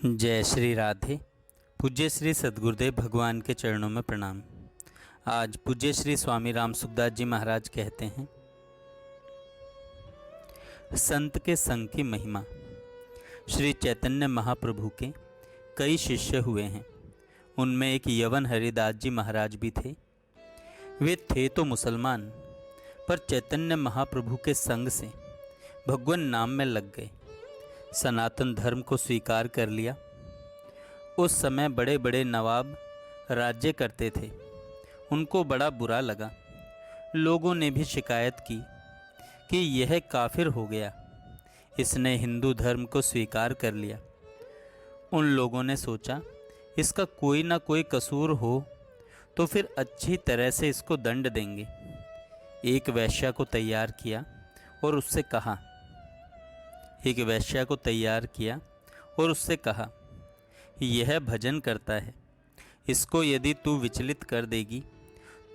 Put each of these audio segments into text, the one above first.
जय श्री राधे। पूज्य श्री सद्गुरुदेव भगवान के चरणों में प्रणाम। आज पूज्य श्री स्वामी राम सुखदास जी महाराज कहते हैं, संत के संग की महिमा। श्री चैतन्य महाप्रभु के कई शिष्य हुए हैं। उनमें एक यवन हरिदास जी महाराज भी थे। वे थे तो मुसलमान, पर चैतन्य महाप्रभु के संग से भगवान नाम में लग गए। सनातन धर्म को स्वीकार कर लिया। उस समय बड़े बड़े नवाब राज्य करते थे। उनको बड़ा बुरा लगा। लोगों ने भी शिकायत की कि यह काफिर हो गया, इसने हिंदू धर्म को स्वीकार कर लिया। उन लोगों ने सोचा, इसका कोई ना कोई कसूर हो तो फिर अच्छी तरह से इसको दंड देंगे। एक वेश्या को तैयार किया और उससे कहा, यह भजन करता है, इसको यदि तू विचलित कर देगी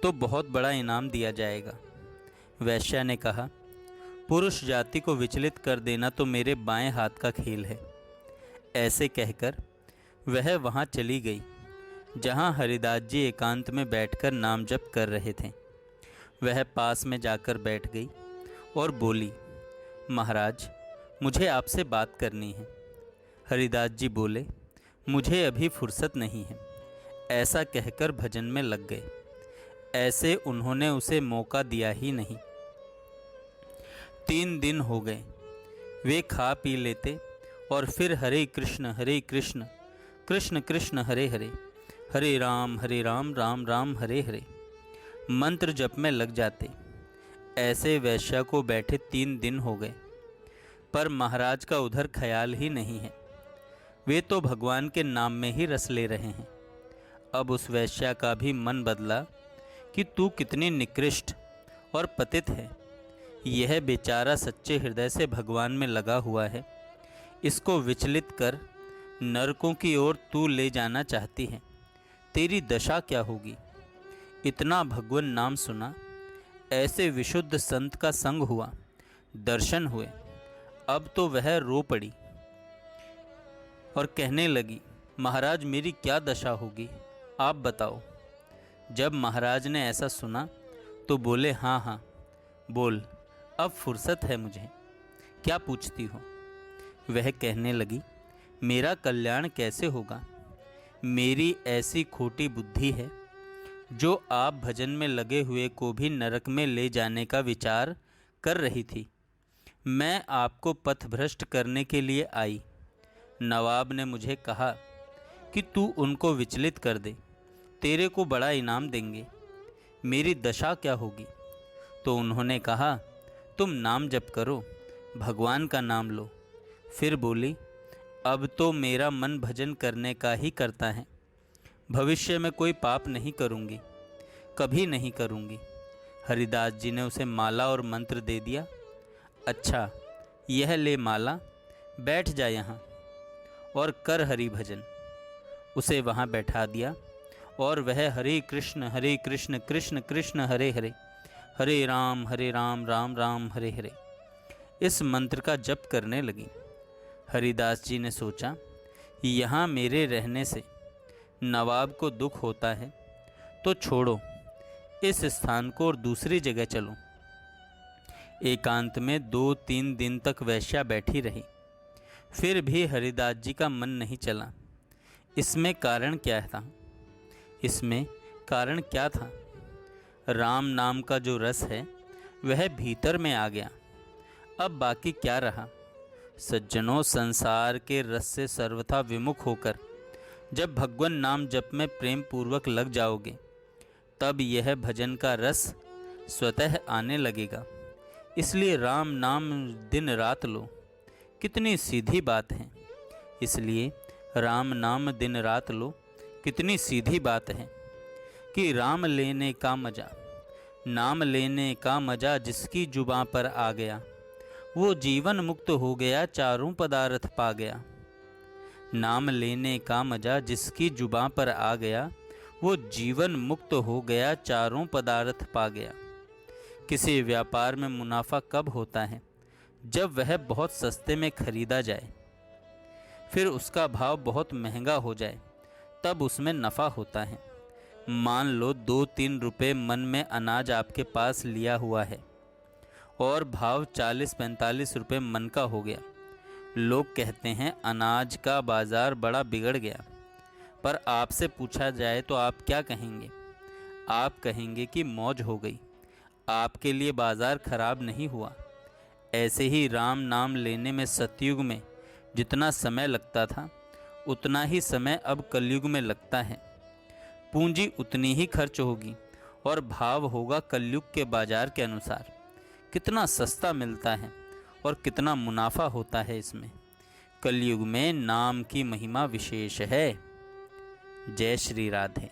तो बहुत बड़ा इनाम दिया जाएगा। वेश्या ने कहा, पुरुष जाति को विचलित कर देना तो मेरे बाएं हाथ का खेल है। ऐसे कहकर वह वहाँ चली गई जहाँ हरिदास जी एकांत में बैठकर नाम जप कर रहे थे। वह पास में जाकर बैठ गई और बोली, महाराज, मुझे आपसे बात करनी है। हरिदास जी बोले, मुझे अभी फुर्सत नहीं है। ऐसा कहकर भजन में लग गए। ऐसे उन्होंने उसे मौका दिया ही नहीं। 3 दिन हो गए। वे खा पी लेते और फिर हरे कृष्ण कृष्ण कृष्ण हरे हरे, हरे राम राम राम हरे हरे मंत्र जप में लग जाते। ऐसे वेश्या को बैठे 3 दिन हो गए, पर महाराज का उधर ख्याल ही नहीं है। वे तो भगवान के नाम में ही रस ले रहे हैं। अब उस वेश्या का भी मन बदला कि तू कितनी निकृष्ट और पतित है। यह बेचारा सच्चे हृदय से भगवान में लगा हुआ है। इसको विचलित कर नरकों की ओर तू ले जाना चाहती है। तेरी दशा क्या होगी। इतना भगवान नाम सुना, ऐसे विशुद्ध संत का संग हुआ, दर्शन हुए। अब तो वह रो पड़ी और कहने लगी, महाराज, मेरी क्या दशा होगी, आप बताओ। जब महाराज ने ऐसा सुना तो बोले, हाँ, बोल, अब फुर्सत है मुझे, क्या पूछती हो। वह कहने लगी, मेरा कल्याण कैसे होगा। मेरी ऐसी खोटी बुद्धि है जो आप भजन में लगे हुए को भी नरक में ले जाने का विचार कर रही थी। मैं आपको पथभ्रष्ट करने के लिए आई। नवाब ने मुझे कहा कि तू उनको विचलित कर दे, तेरे को बड़ा इनाम देंगे। मेरी दशा क्या होगी। तो उन्होंने कहा, तुम नाम जप करो, भगवान का नाम लो। फिर बोली, अब तो मेरा मन भजन करने का ही करता है। भविष्य में कोई पाप नहीं करूँगी, कभी नहीं करूँगी। हरिदास जी ने उसे माला और मंत्र दे दिया। अच्छा, यह ले माला, बैठ जा यहाँ और कर हरि भजन। उसे वहाँ बैठा दिया और वह हरे कृष्ण कृष्ण कृष्ण हरे हरे, हरे राम राम राम हरे हरे इस मंत्र का जप करने लगी। हरिदास जी ने सोचा, यहाँ मेरे रहने से नवाब को दुख होता है, तो छोड़ो इस स्थान को और दूसरी जगह चलो। एकांत में 2-3 दिन तक वेश्या बैठी रही। फिर भी हरिदास जी का मन नहीं चला। इसमें कारण क्या था। राम नाम का जो रस है वह भीतर में आ गया। अब बाकी क्या रहा। सज्जनों, संसार के रस से सर्वथा विमुख होकर जब भगवान नाम जप में प्रेम पूर्वक लग जाओगे, तब यह भजन का रस स्वतः आने लगेगा। इसलिए राम नाम दिन रात लो। कितनी सीधी बात है। इसलिए राम नाम दिन रात लो, कितनी सीधी बात है कि राम लेने का मजा, नाम लेने का मजा जिसकी जुबां पर आ गया, वो जीवन मुक्त हो गया, चारों पदार्थ पा गया। नाम लेने का मजा जिसकी जुबां पर आ गया, वो जीवन मुक्त हो गया, चारों पदार्थ पा गया। किसी व्यापार में मुनाफा कब होता है, जब वह बहुत सस्ते में खरीदा जाए। फिर उसका भाव बहुत महंगा हो जाए तब उसमें नफ़ा होता है। मान लो 2-3 रुपये मन में अनाज आपके पास लिया हुआ है और भाव 40-45 रुपये मन का हो गया। लोग कहते हैं अनाज का बाज़ार बड़ा बिगड़ गया, पर आपसे पूछा जाए तो आप क्या कहेंगे? आप कहेंगे कि मौज हो गई, आपके लिए बाज़ार खराब नहीं हुआ। ऐसे ही राम नाम लेने में सतयुग में जितना समय लगता था उतना ही समय अब कलयुग में लगता है। पूंजी उतनी ही खर्च होगी और भाव होगा कलयुग के बाजार के अनुसार। कितना सस्ता मिलता है और कितना मुनाफा होता है इसमें। कलयुग में नाम की महिमा विशेष है। जय श्री राधे।